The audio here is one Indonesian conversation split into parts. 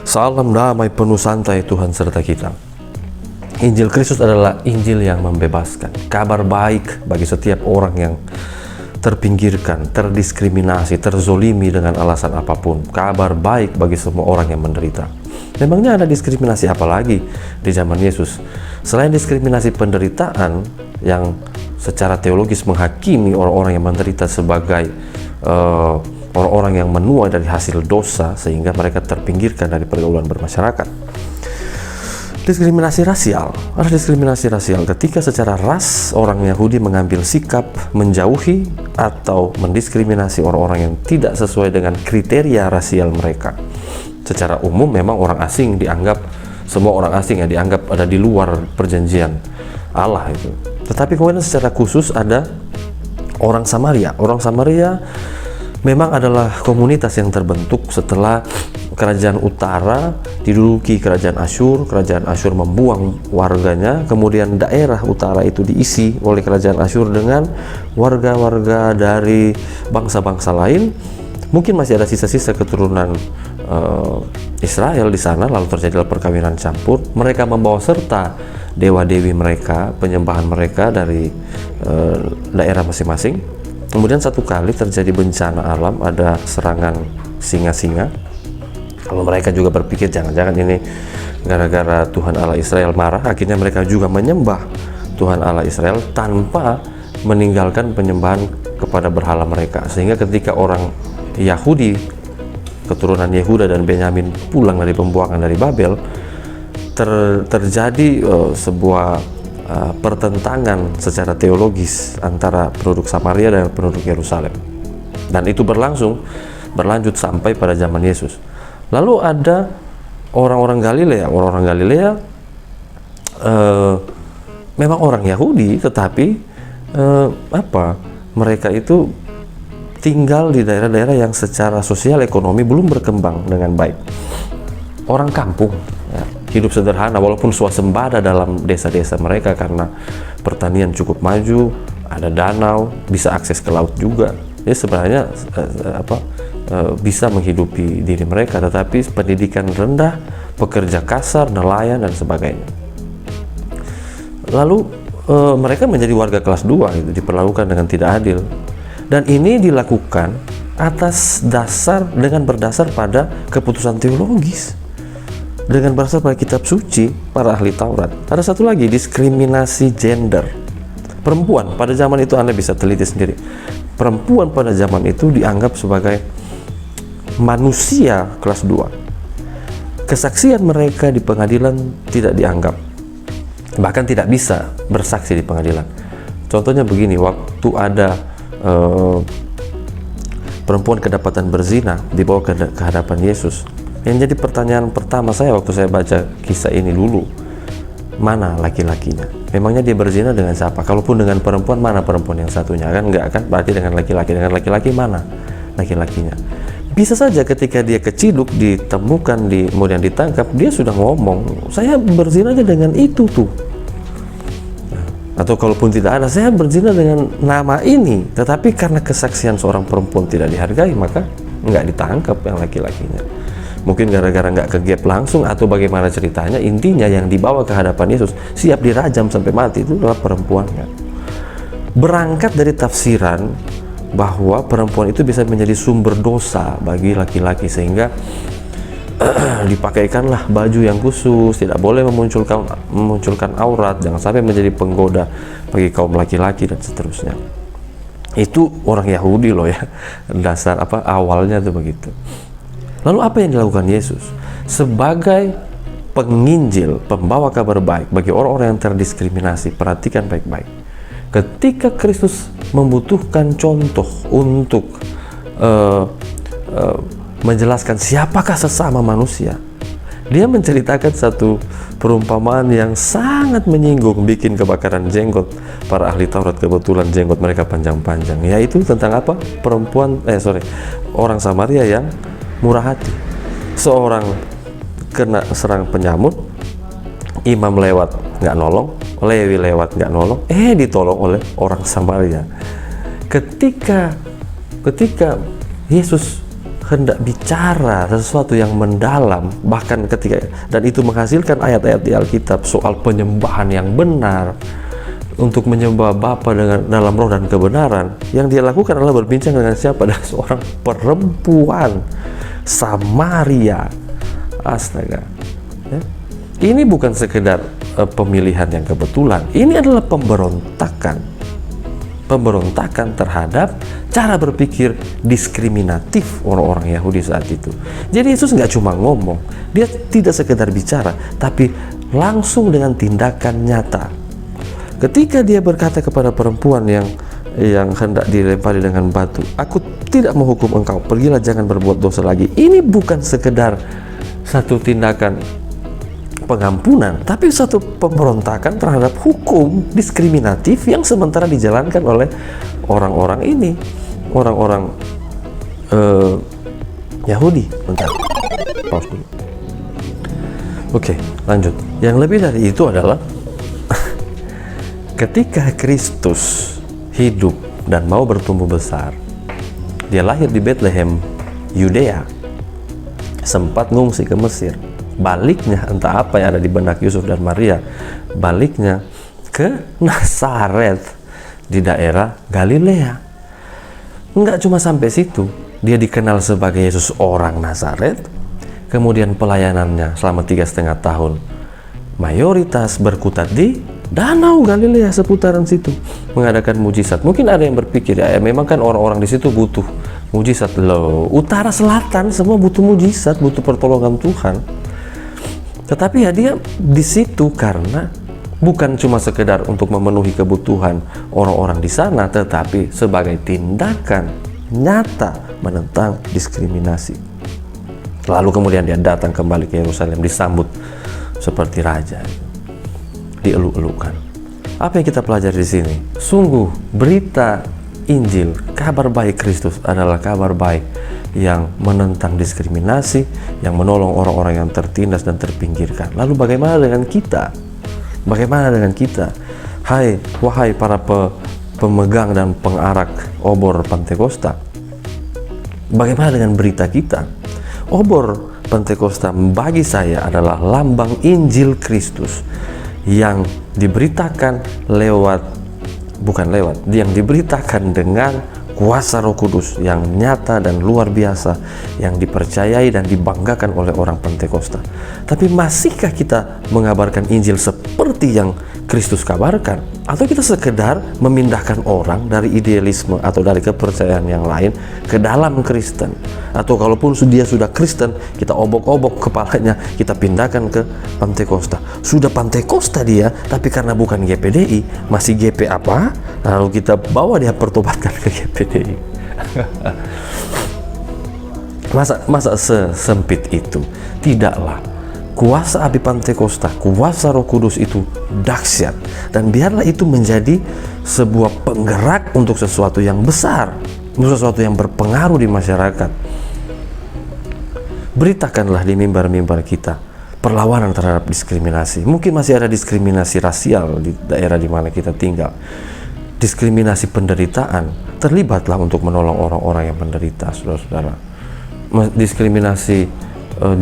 Salam damai penuh santai Tuhan serta kita. Injil Kristus adalah Injil yang membebaskan. Kabar baik bagi setiap orang yang terpinggirkan, terdiskriminasi, terzolimi dengan alasan apapun. Kabar baik bagi semua orang yang menderita. Memangnya ada diskriminasi apa lagi di zaman Yesus? Selain diskriminasi penderitaan yang secara teologis menghakimi orang-orang yang menderita sebagai orang-orang yang menuai dari hasil dosa sehingga mereka terpinggirkan dari pergaulan bermasyarakat. Diskriminasi rasial, ada diskriminasi rasial ketika secara ras orang Yahudi mengambil sikap menjauhi atau mendiskriminasi orang-orang yang tidak sesuai dengan kriteria rasial mereka. Secara umum memang orang asing dianggap, semua orang asing yang dianggap ada di luar perjanjian Allah itu. Tetapi kemudian secara khusus ada orang Samaria. Orang Samaria memang adalah komunitas yang terbentuk setelah kerajaan utara diduduki kerajaan Asyur. Kerajaan Asyur membuang warganya, kemudian daerah utara itu diisi oleh kerajaan Asyur dengan warga-warga dari bangsa-bangsa lain. Mungkin masih ada sisa-sisa keturunan Israel di sana, lalu terjadilah perkawinan campur. Mereka membawa serta dewa-dewi mereka, penyembahan mereka dari daerah masing-masing. Kemudian satu kali terjadi bencana alam, ada serangan singa-singa. Kalau mereka juga berpikir jangan-jangan ini gara-gara Tuhan Allah Israel marah, akhirnya mereka juga menyembah Tuhan Allah Israel tanpa meninggalkan penyembahan kepada berhala mereka. Sehingga ketika orang Yahudi, keturunan Yehuda dan Benyamin pulang dari pembuangan dari Babel, terjadi sebuah pertentangan secara teologis antara penduduk Samaria dan penduduk Yerusalem, dan itu berlanjut sampai pada zaman Yesus. Lalu ada orang-orang Galilea. Orang-orang Galilea memang orang Yahudi, tetapi mereka itu tinggal di daerah-daerah yang secara sosial ekonomi belum berkembang dengan baik. Orang kampung, ya, hidup sederhana walaupun swasembada dalam desa-desa mereka karena pertanian cukup maju, ada danau, bisa akses ke laut juga. Jadi sebenarnya bisa menghidupi diri mereka, tetapi pendidikan rendah, pekerja kasar, nelayan dan sebagainya. Lalu mereka menjadi warga kelas 2 itu diperlakukan dengan tidak adil. Dan ini dilakukan dengan berdasar pada keputusan teologis, dengan berdasar pada kitab suci para ahli Taurat. Ada satu lagi, diskriminasi gender. Perempuan pada zaman itu, Anda bisa teliti sendiri, perempuan pada zaman itu dianggap sebagai manusia kelas 2. Kesaksian mereka di pengadilan tidak dianggap, bahkan tidak bisa bersaksi di pengadilan. Contohnya begini, waktu ada perempuan kedapatan berzina dibawa ke hadapan Yesus, yang jadi pertanyaan pertama saya waktu saya baca kisah ini dulu, mana laki-lakinya? Memangnya dia berzina dengan siapa? Kalaupun dengan perempuan, mana perempuan yang satunya? Kan enggak kan? Berarti dengan laki-laki. Dengan laki-laki mana laki-lakinya? Bisa saja ketika dia keciduk, ditemukan, kemudian ditangkap, dia sudah ngomong, saya berzina aja dengan itu tuh. Atau kalaupun tidak ada, saya berzina dengan nama ini, tetapi karena kesaksian seorang perempuan tidak dihargai, maka nggak ditangkap yang laki-lakinya. Mungkin gara-gara nggak kegep langsung atau bagaimana ceritanya, intinya yang dibawa ke hadapan Yesus siap dirajam sampai mati itu adalah perempuannya. Berangkat dari tafsiran bahwa perempuan itu bisa menjadi sumber dosa bagi laki-laki, sehingga dipakaikanlah baju yang khusus, tidak boleh memunculkan aurat, jangan sampai menjadi penggoda bagi kaum laki-laki dan seterusnya. Itu orang Yahudi loh ya, dasar awalnya tuh begitu. Lalu apa yang dilakukan Yesus sebagai penginjil, pembawa kabar baik bagi orang-orang yang terdiskriminasi? Perhatikan baik-baik. Ketika Kristus membutuhkan contoh untuk menjelaskan siapakah sesama manusia, dia menceritakan satu perumpamaan yang sangat menyinggung, bikin kebakaran jenggot para ahli Taurat. Kebetulan jenggot mereka panjang-panjang, yaitu tentang apa? Orang Samaria yang murah hati. Seorang kena serang penyamut, imam lewat nggak nolong, Lewi lewat nggak nolong, ditolong oleh orang Samaria. Ketika Yesus hendak bicara sesuatu yang mendalam, bahkan dan itu menghasilkan ayat-ayat di Alkitab soal penyembahan yang benar, untuk menyembah Bapa dalam roh dan kebenaran, yang dia lakukan adalah berbincang dengan siapa? Dengan seorang perempuan Samaria. Astaga, ya. Ini bukan sekedar pemilihan yang kebetulan, ini adalah pemberontakan terhadap cara berpikir diskriminatif orang-orang Yahudi saat itu. Jadi Yesus nggak cuma ngomong, dia tidak sekedar bicara, tapi langsung dengan tindakan nyata. Ketika dia berkata kepada perempuan yang hendak dilempari dengan batu, "Aku tidak menghukum engkau, pergilah, jangan berbuat dosa lagi." Ini bukan sekedar satu tindakan pengampunan, tapi satu pemberontakan terhadap hukum diskriminatif yang sementara dijalankan oleh orang-orang ini, orang-orang Yahudi. Bentar, pause dulu. Oke, lanjut. Yang lebih dari itu adalah ketika Kristus hidup dan mau bertumbuh besar, dia lahir di Bethlehem, Yudea, sempat ngungsi ke Mesir. Baliknya, entah apa yang ada di benak Yusuf dan Maria, baliknya ke Nazaret di daerah Galilea. Enggak cuma sampai situ, dia dikenal sebagai Yesus orang Nazaret. Kemudian pelayanannya selama 3,5 tahun mayoritas berkutat di Danau Galilea seputaran situ, mengadakan mujizat. Mungkin ada yang berpikir, ya memang kan orang-orang di situ butuh mujizat. Loh, utara selatan semua butuh mujizat, butuh pertolongan Tuhan. Tetapi ya dia di situ karena bukan cuma sekedar untuk memenuhi kebutuhan orang-orang di sana, tetapi sebagai tindakan nyata menentang diskriminasi. Lalu kemudian dia datang kembali ke Yerusalem, disambut seperti raja, dieluk-elukan. Apa yang kita pelajari di sini? Sungguh berita Injil, kabar baik Kristus adalah kabar baik yang menentang diskriminasi, yang menolong orang-orang yang tertindas dan terpinggirkan. Lalu bagaimana dengan kita? Bagaimana dengan kita? Wahai para pemegang dan pengarak obor Pantekosta, bagaimana dengan berita kita? Obor Pantekosta bagi saya adalah lambang Injil Kristus yang diberitakan yang diberitakan dengan kuasa Roh Kudus yang nyata dan luar biasa, yang dipercayai dan dibanggakan oleh orang Pantekosta. Tapi masihkah kita mengabarkan Injil seperti yang Kristus kabarkan? Atau kita sekedar memindahkan orang dari idealisme atau dari kepercayaan yang lain ke dalam Kristen? Atau kalaupun dia sudah Kristen, kita obok-obok kepalanya, kita pindahkan ke Pantekosta. Sudah Pantekosta dia, tapi karena bukan GPDI, masih GP apa? Lalu kita bawa dia pertobatkan ke GPDI. Masa sesempit itu? Tidaklah. Kuasa api Pantekosta, kuasa Roh Kudus itu dahsyat, dan biarlah itu menjadi sebuah penggerak untuk sesuatu yang besar, untuk sesuatu yang berpengaruh di masyarakat. Beritakanlah di mimbar-mimbar kita perlawanan terhadap diskriminasi. Mungkin masih ada diskriminasi rasial di daerah di mana kita tinggal, diskriminasi penderitaan. Terlibatlah untuk menolong orang-orang yang menderita, saudara-saudara. Diskriminasi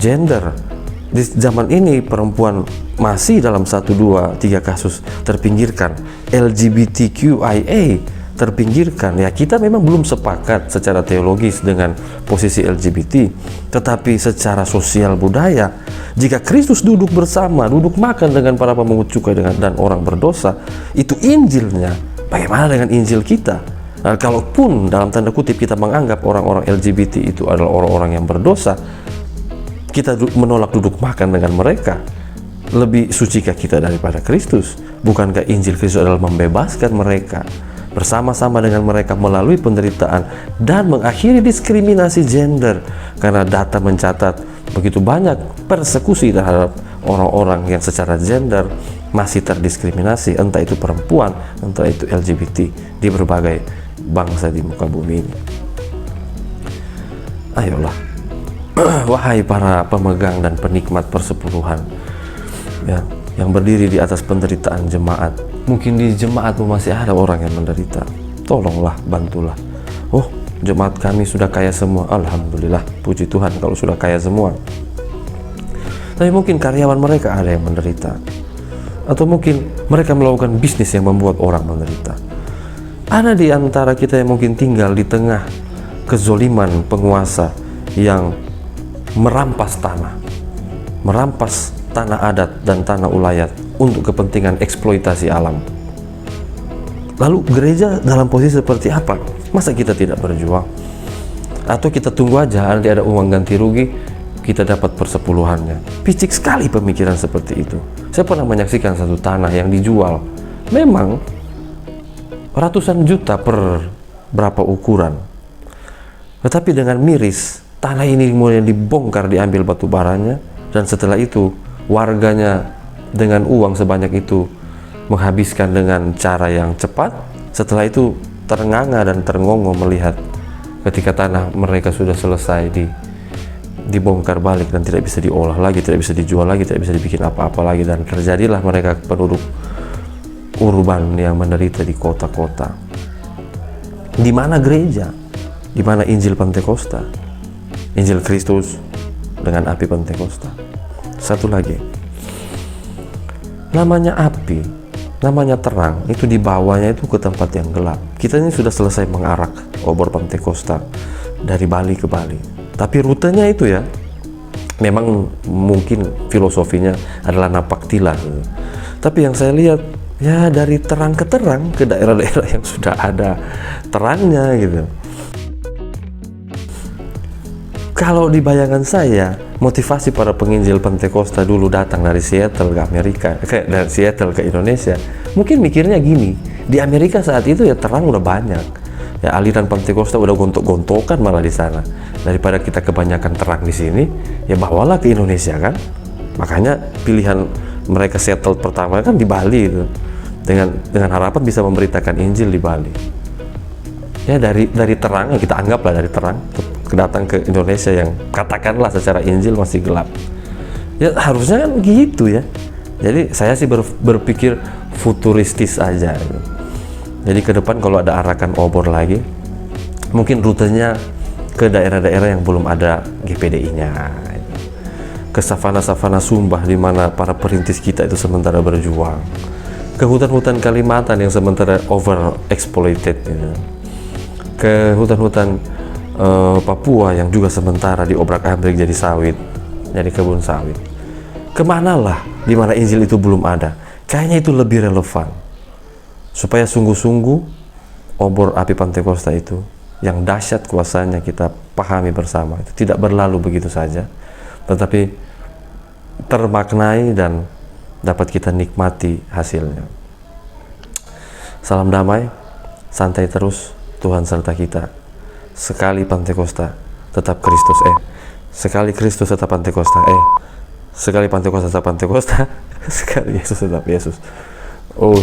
gender. Di zaman ini perempuan masih dalam 1, 2, 3 kasus terpinggirkan. LGBTQIA terpinggirkan. Ya, kita memang belum sepakat secara teologis dengan posisi LGBT, tetapi secara sosial budaya, jika Kristus duduk bersama, duduk makan dengan para pemungut cukai dan orang berdosa, itu Injilnya. Bagaimana dengan Injil kita? Nah, kalaupun dalam tanda kutip kita menganggap orang-orang LGBT itu adalah orang-orang yang berdosa, kita menolak duduk makan dengan mereka, lebih sucikah kita daripada Kristus? Bukankah Injil Kristus adalah membebaskan mereka, bersama-sama dengan mereka melalui penderitaan dan mengakhiri diskriminasi gender? Karena data mencatat begitu banyak persekusi terhadap orang-orang yang secara gender masih terdiskriminasi, entah itu perempuan, entah itu LGBT, di berbagai bangsa di muka bumi ini. Ayolah, wahai para pemegang dan penikmat persepuluhan, ya, yang berdiri di atas penderitaan jemaat. Mungkin di jemaatmu masih ada orang yang menderita. Tolonglah, bantulah. Oh, jemaat kami sudah kaya semua. Alhamdulillah, puji Tuhan kalau sudah kaya semua. Tapi mungkin karyawan mereka ada yang menderita, atau mungkin mereka melakukan bisnis yang membuat orang menderita. Ada di antara kita yang mungkin tinggal di tengah kezoliman penguasa yang merampas tanah adat dan tanah ulayat untuk kepentingan eksploitasi alam. Lalu gereja dalam posisi seperti apa? Masa kita tidak berjuang? Atau kita tunggu aja nanti ada uang ganti rugi, kita dapat persepuluhannya? Picik sekali pemikiran seperti itu. Saya pernah menyaksikan satu tanah yang dijual, memang ratusan juta per berapa ukuran, tetapi dengan miris tanah ini kemudian dibongkar, diambil batu baranya, dan setelah itu warganya dengan uang sebanyak itu menghabiskan dengan cara yang cepat. Setelah itu terenganga dan terengongo melihat ketika tanah mereka sudah selesai dibongkar balik dan tidak bisa diolah lagi, tidak bisa dijual lagi, tidak bisa dibikin apa-apa lagi, dan terjadilah mereka penduduk urban yang menderita di kota-kota. Di mana gereja? Di mana Injil Pentakosta? Injil Kristus dengan api Pentakosta. Satu lagi, namanya api, namanya terang, itu dibawanya itu ke tempat yang gelap. Kita ini sudah selesai mengarak obor Pentakosta dari Bali ke Bali, tapi rutenya itu ya memang mungkin filosofinya adalah napak tilas. Tapi yang saya lihat ya dari terang ke terang ke daerah-daerah yang sudah ada terangnya gitu. Kalau di bayangan saya, motivasi para penginjil Pentakosta dulu datang dari Seattle ke Amerika, dari Seattle ke Indonesia, mungkin mikirnya gini, di Amerika saat itu ya terang udah banyak, ya aliran Pentakosta udah gontok-gontokan malah di sana. Daripada kita kebanyakan terang di sini, ya bawalah ke Indonesia kan. Makanya pilihan mereka settle pertama kan di Bali itu, dengan harapan bisa memberitakan Injil di Bali. Ya dari terang, kita anggaplah dari terang datang ke Indonesia yang katakanlah secara Injil masih gelap. Ya harusnya kan gitu ya. Jadi saya sih berpikir futuristis aja gitu. Jadi ke depan kalau ada arakan obor lagi, mungkin rutenya ke daerah-daerah yang belum ada GPDI-nya, ke savana-savana Sumbah di mana para perintis kita itu sementara berjuang, ke hutan-hutan Kalimantan yang sementara over exploited gitu, ke hutan-hutan Papua yang juga sementara diobrak-abrik jadi sawit, jadi kebun sawit. Kemanalah di mana Injil itu belum ada? Kayaknya itu lebih relevan, supaya sungguh-sungguh obor api Pentakosta itu yang dahsyat kuasanya kita pahami bersama, itu tidak berlalu begitu saja, tetapi termaknai dan dapat kita nikmati hasilnya. Salam damai, santai terus, Tuhan serta kita. Sekali Pentakosta tetap Kristus, sekali Kristus tetap Pentakosta, sekali Pentakosta tetap Pentakosta, sekali Yesus tetap Yesus. Oh.